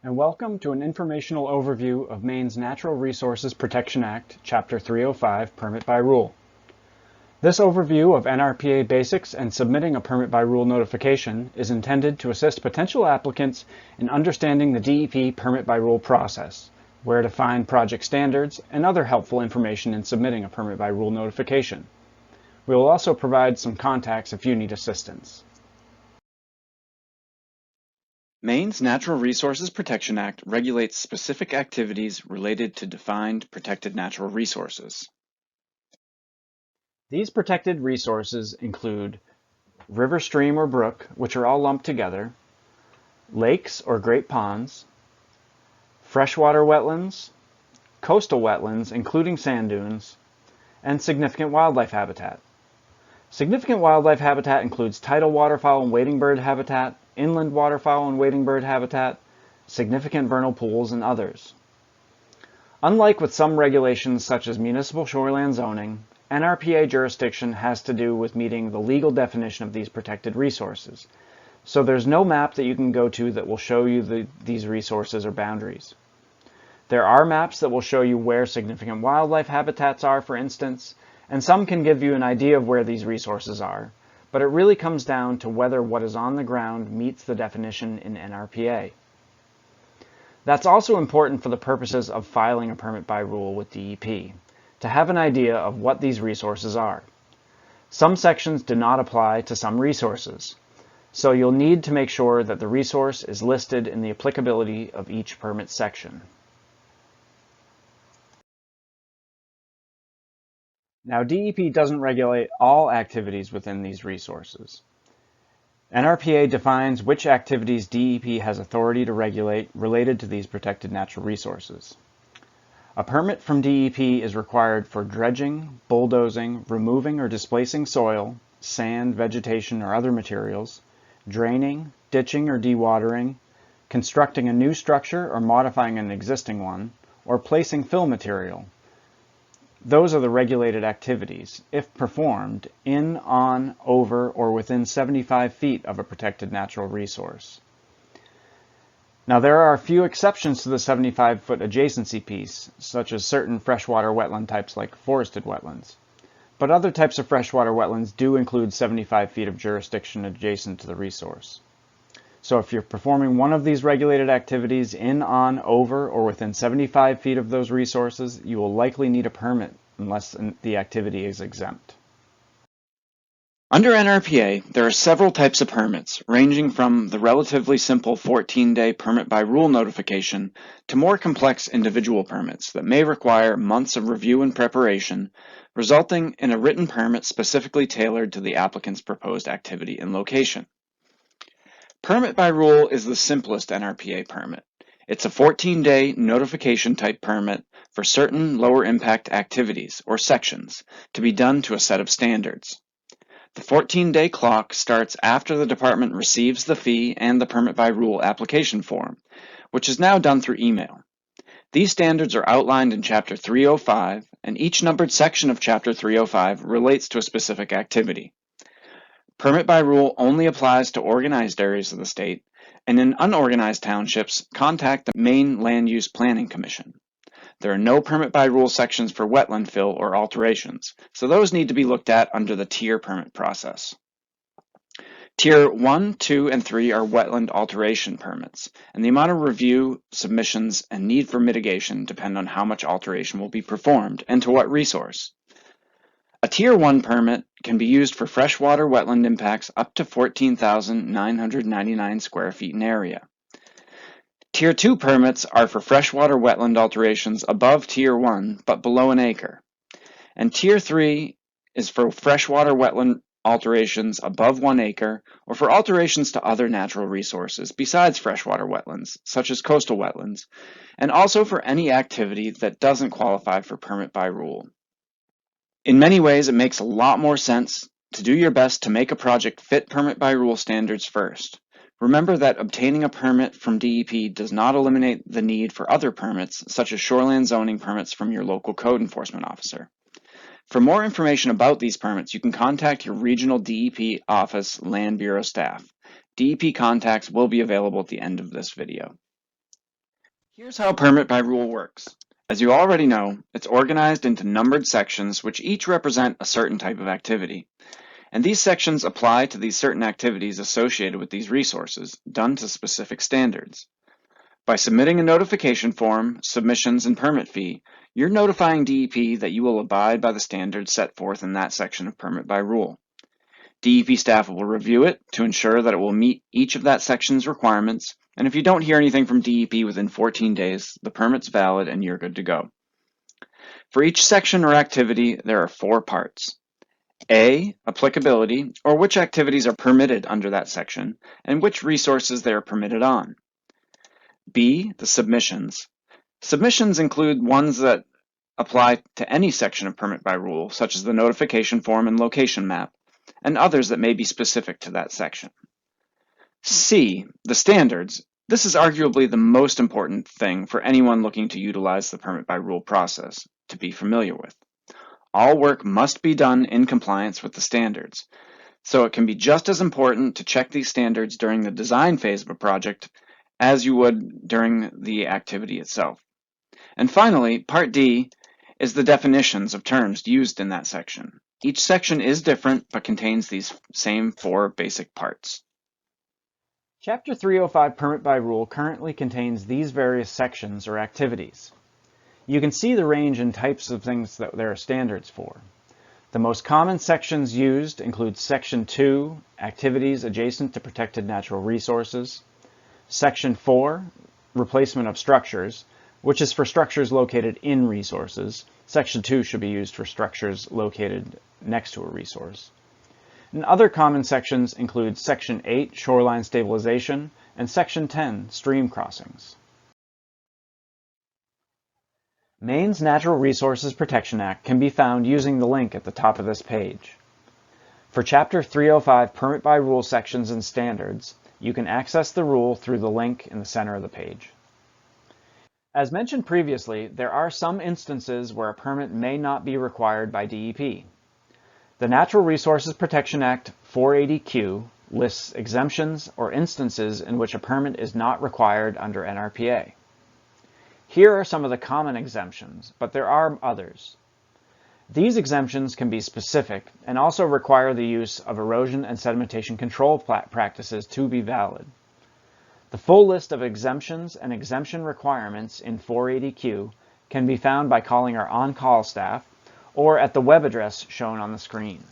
and welcome to an informational overview of Maine's Natural Resources Protection Act, Chapter 305, Permit by Rule. This overview of NRPA basics and submitting a permit by rule notification is intended to assist potential applicants in understanding the DEP permit by rule process, where to find project standards, and other helpful information in submitting a permit by rule notification. We will also provide some contacts if you need assistance. Maine's Natural Resources Protection Act regulates specific activities related to defined protected natural resources. These protected resources include river, stream, or brook, which are all lumped together, lakes or great ponds, freshwater wetlands, coastal wetlands, including sand dunes, and significant wildlife habitat. Significant wildlife habitat includes tidal waterfowl and wading bird habitat, inland waterfowl and wading bird habitat, significant vernal pools, and others. Unlike with some regulations such as municipal shoreland zoning, NRPA jurisdiction has to do with meeting the legal definition of these protected resources. So there's no map that you can go to that will show you these resources or boundaries. There are maps that will show you where significant wildlife habitats are, for instance, and some can give you an idea of where these resources are, but it really comes down to whether what is on the ground meets the definition in NRPA. That's also important for the purposes of filing a permit by rule with DEP, to have an idea of what these resources are. Some sections do not apply to some resources, so you'll need to make sure that the resource is listed in the applicability of each permit section. Now, DEP doesn't regulate all activities within these resources. NRPA defines which activities DEP has authority to regulate related to these protected natural resources. A permit from DEP is required for dredging, bulldozing, removing or displacing soil, sand, vegetation, or other materials, draining, ditching or dewatering, constructing a new structure or modifying an existing one, or placing fill material. Those are the regulated activities, if performed in, on, over, or within 75 feet of a protected natural resource. Now, there are a few exceptions to the 75-foot adjacency piece, such as certain freshwater wetland types like forested wetlands. But other types of freshwater wetlands do include 75 feet of jurisdiction adjacent to the resource. So if you're performing one of these regulated activities in, on, over, or within 75 feet of those resources, you will likely need a permit unless the activity is exempt. Under NRPA, there are several types of permits, ranging from the relatively simple 14-day permit by rule notification to more complex individual permits that may require months of review and preparation, resulting in a written permit specifically tailored to the applicant's proposed activity and location. Permit by rule is the simplest NRPA permit. It's a 14-day notification type permit for certain lower impact activities or sections to be done to a set of standards. The 14-day clock starts after the department receives the fee and the permit by rule application form, which is now done through email. These standards are outlined in Chapter 305, and each numbered section of Chapter 305 relates to a specific activity. Permit by rule only applies to organized areas of the state, and in unorganized townships, contact the Maine Land Use Planning Commission. There are no permit by rule sections for wetland fill or alterations, so those need to be looked at under the tier permit process. Tier 1, 2, and 3 are wetland alteration permits, and the amount of review, submissions, and need for mitigation depend on how much alteration will be performed and to what resource. A Tier 1 permit can be used for freshwater wetland impacts up to 14,999 square feet in area. Tier 2 permits are for freshwater wetland alterations above Tier 1 but below an acre. And Tier 3 is for freshwater wetland alterations above 1 acre or for alterations to other natural resources besides freshwater wetlands, such as coastal wetlands, and also for any activity that doesn't qualify for permit by rule. In many ways, it makes a lot more sense to do your best to make a project fit permit by rule standards first. Remember that obtaining a permit from DEP does not eliminate the need for other permits, such as shoreland zoning permits from your local code enforcement officer. For more information about these permits, you can contact your regional DEP office Land Bureau staff. DEP contacts will be available at the end of this video. Here's how permit by rule works. As you already know, it's organized into numbered sections which each represent a certain type of activity. And these sections apply to these certain activities associated with these resources, done to specific standards. By submitting a notification form, submissions, and permit fee, you're notifying DEP that you will abide by the standards set forth in that section of permit by rule. DEP staff will review it to ensure that it will meet each of that section's requirements, and if you don't hear anything from DEP within 14 days, the permit's valid and you're good to go. For each section or activity, there are 4 parts. A, applicability, or which activities are permitted under that section, and which resources they are permitted on. B, the submissions. Submissions include ones that apply to any section of permit by rule, such as the notification form and location map, and others that may be specific to that section. C, the standards. This is arguably the most important thing for anyone looking to utilize the permit by rule process to be familiar with. All work must be done in compliance with the standards, so it can be just as important to check these standards during the design phase of a project as you would during the activity itself. And finally, Part D is the definitions of terms used in that section. Each section is different, but contains these same 4 basic parts. Chapter 305 Permit by Rule currently contains these various sections or activities. You can see the range and types of things that there are standards for. The most common sections used include Section 2, Activities Adjacent to Protected Natural Resources, Section 4, Replacement of Structures, which is for structures located in resources. Section 2 should be used for structures located next to a resource. And other common sections include Section 8, Shoreline Stabilization, and Section 10, Stream Crossings. Maine's Natural Resources Protection Act can be found using the link at the top of this page. For Chapter 305 Permit by Rule sections and standards, you can access the rule through the link in the center of the page. As mentioned previously, there are some instances where a permit may not be required by DEP. The Natural Resources Protection Act 480Q lists exemptions or instances in which a permit is not required under NRPA. Here are some of the common exemptions, but there are others. These exemptions can be specific and also require the use of erosion and sedimentation control practices to be valid. The full list of exemptions and exemption requirements in 480Q can be found by calling our on-call staff or at the web address shown on the screen.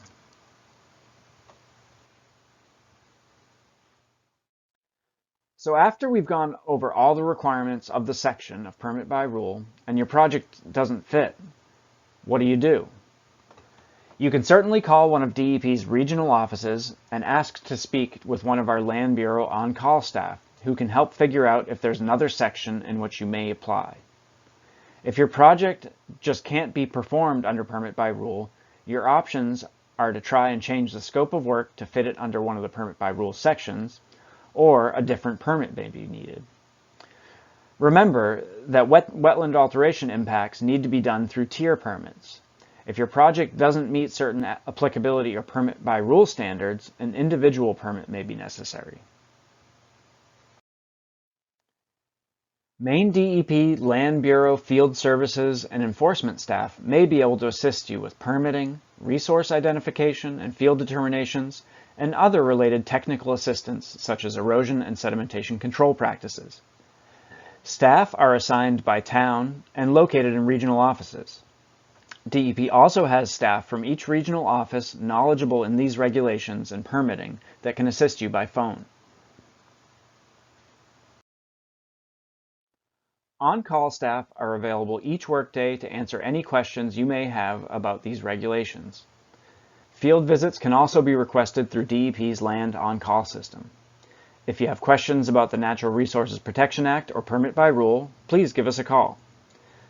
So after we've gone over all the requirements of the section of Permit by Rule and your project doesn't fit, what do? You can certainly call one of DEP's regional offices and ask to speak with one of our Land Bureau on-call staff who can help figure out if there's another section in which you may apply. If your project just can't be performed under Permit by Rule, your options are to try and change the scope of work to fit it under one of the Permit by Rule sections, or a different permit may be needed. Remember that wetland alteration impacts need to be done through tier permits. If your project doesn't meet certain applicability or Permit by Rule standards, an individual permit may be necessary. Maine DEP, Land Bureau, Field Services, and Enforcement staff may be able to assist you with permitting, resource identification and field determinations, and other related technical assistance such as erosion and sedimentation control practices. Staff are assigned by town and located in regional offices. DEP also has staff from each regional office knowledgeable in these regulations and permitting that can assist you by phone. On-call staff are available each workday to answer any questions you may have about these regulations. Field visits can also be requested through DEP's Land On-Call system. If you have questions about the Natural Resources Protection Act or Permit by Rule, please give us a call.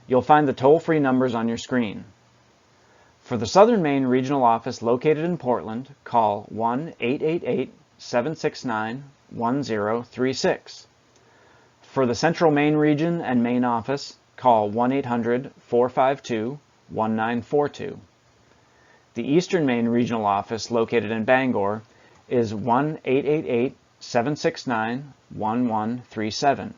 You'll find the toll-free numbers on your screen. For the Southern Maine Regional Office located in Portland, call 1-888-769-1036. For the Central Maine Region and Maine Office, call 1-800-452-1942. The Eastern Maine Regional Office, located in Bangor, is 1-888-769-1137.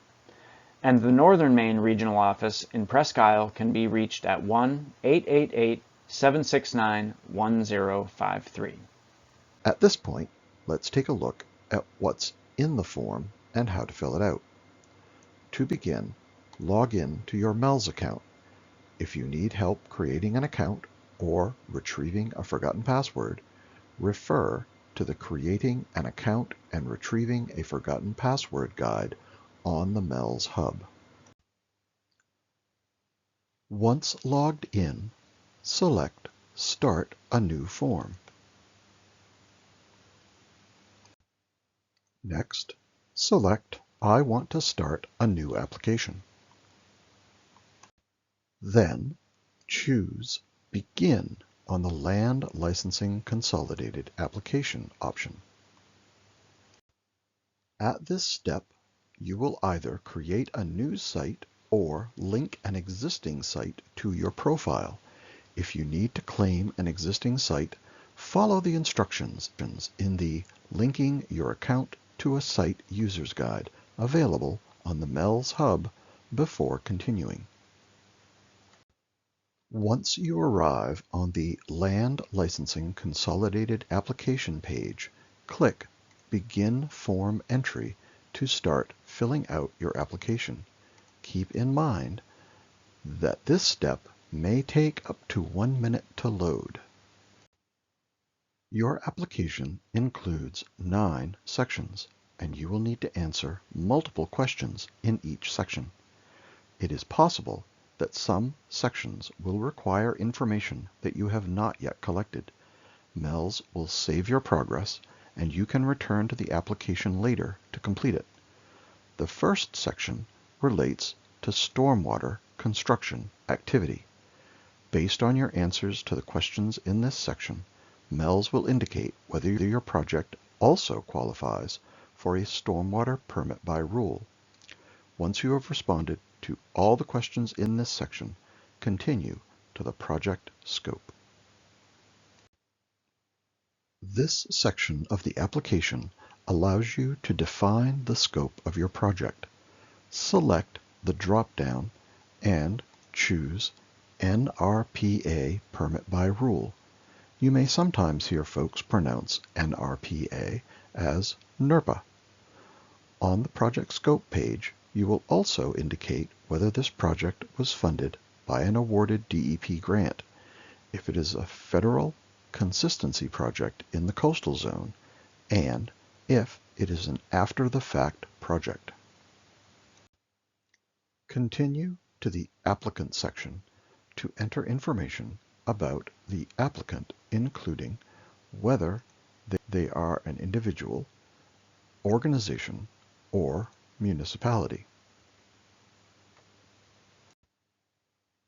And the Northern Maine Regional Office in Presque Isle can be reached at 1-888-769-1053. At this point, let's take a look at what's in the form and how to fill it out. To begin, log in to your MELS account. If you need help creating an account or retrieving a forgotten password, refer to the Creating an Account and Retrieving a Forgotten Password guide on the MELS Hub. Once logged in, select Start a New Form. Next, select I want to start a new application. Then, choose Begin on the Land Licensing Consolidated Application option. At this step, you will either create a new site or link an existing site to your profile. If you need to claim an existing site, follow the instructions in the Linking Your Account to a Site User's Guide available on the MELS Hub before continuing. Once you arrive on the Land Licensing Consolidated Application page, click Begin Form Entry to start filling out your application. Keep in mind that this step may take up to 1 minute to load. Your application includes 9 sections, and you will need to answer multiple questions in each section. It is possible that some sections will require information that you have not yet collected. MELS will save your progress, and you can return to the application later to complete it. The first section relates to stormwater construction activity. Based on your answers to the questions in this section, MELS will indicate whether your project also qualifies for a stormwater permit by rule. Once you have responded to all the questions in this section, continue to the project scope. This section of the application allows you to define the scope of your project. Select the drop-down and choose NRPA Permit by Rule. You may sometimes hear folks pronounce NRPA as NERPA. On the project scope page, you will also indicate whether this project was funded by an awarded DEP grant, if it is a federal consistency project in the coastal zone, and if it is an after-the-fact project. Continue to the Applicant section to enter information about the applicant, including whether they are an individual, organization, or municipality.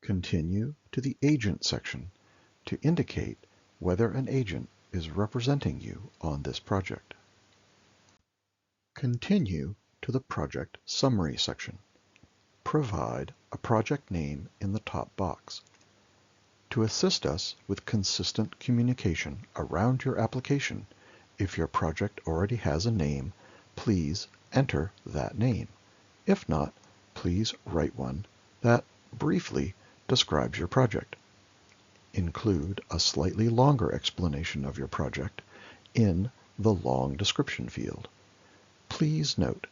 Continue to the Agent section to indicate whether an agent is representing you on this project. Continue to the Project Summary section. Provide a project name in the top box. To assist us with consistent communication around your application, if your project already has a name, please enter that name. If not, please write one that briefly describes your project. Include a slightly longer explanation of your project in the long description field. Please note,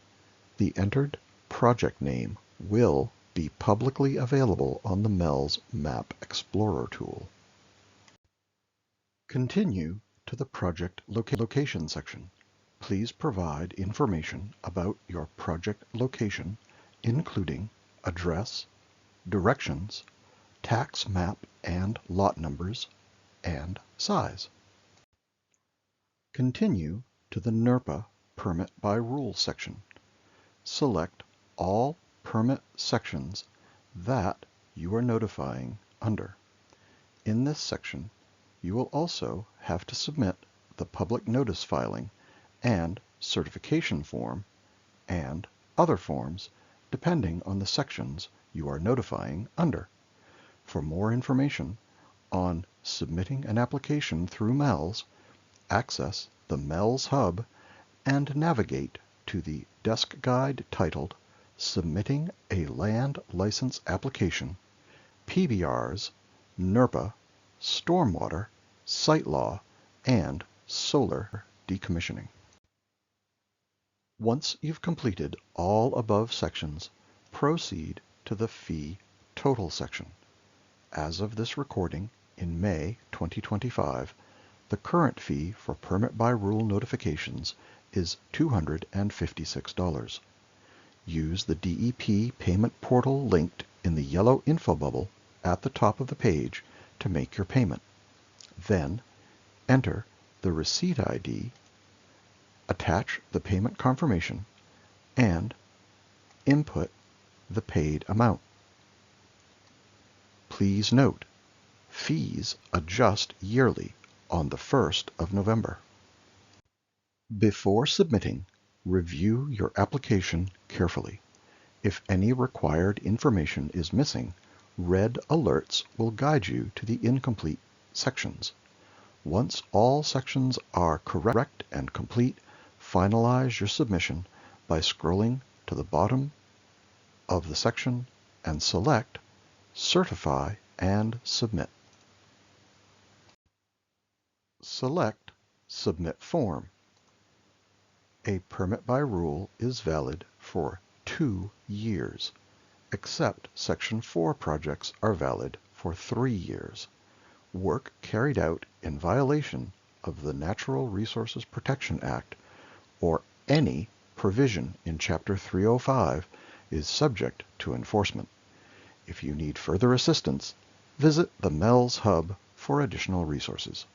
the entered project name will be publicly available on the MELS Map Explorer tool. Continue to the Project Location section. Please provide information about your project location, including address, directions, tax map and lot numbers, and size. Continue to the NERPA Permit by Rule section. Select all permit sections that you are notifying under. In this section, you will also have to submit the public notice filing and certification form and other forms depending on the sections you are notifying under. For more information on submitting an application through MELS, access the MELS Hub and navigate to the desk guide titled submitting a land license application, PBRs, NERPA, stormwater, site law, and solar decommissioning. Once you've completed all above sections, proceed to the Fee Total section. As of this recording, in May 2025, the current fee for permit by rule notifications is $256. Use the DEP payment portal linked in the yellow info bubble at the top of the page to make your payment. Then, enter the receipt ID, attach the payment confirmation, and input the paid amount. Please note, fees adjust yearly on the 1st of November. Before submitting, review your application carefully. If any required information is missing, red alerts will guide you to the incomplete sections. Once all sections are correct and complete, finalize your submission by scrolling to the bottom of the section and select Certify and Submit. Select Submit Form. A permit by rule is valid for 2 years, except Section 4 projects are valid for 3 years. Work carried out in violation of the Natural Resources Protection Act or any provision in Chapter 305 is subject to enforcement. If you need further assistance, visit the MELS Hub for additional resources.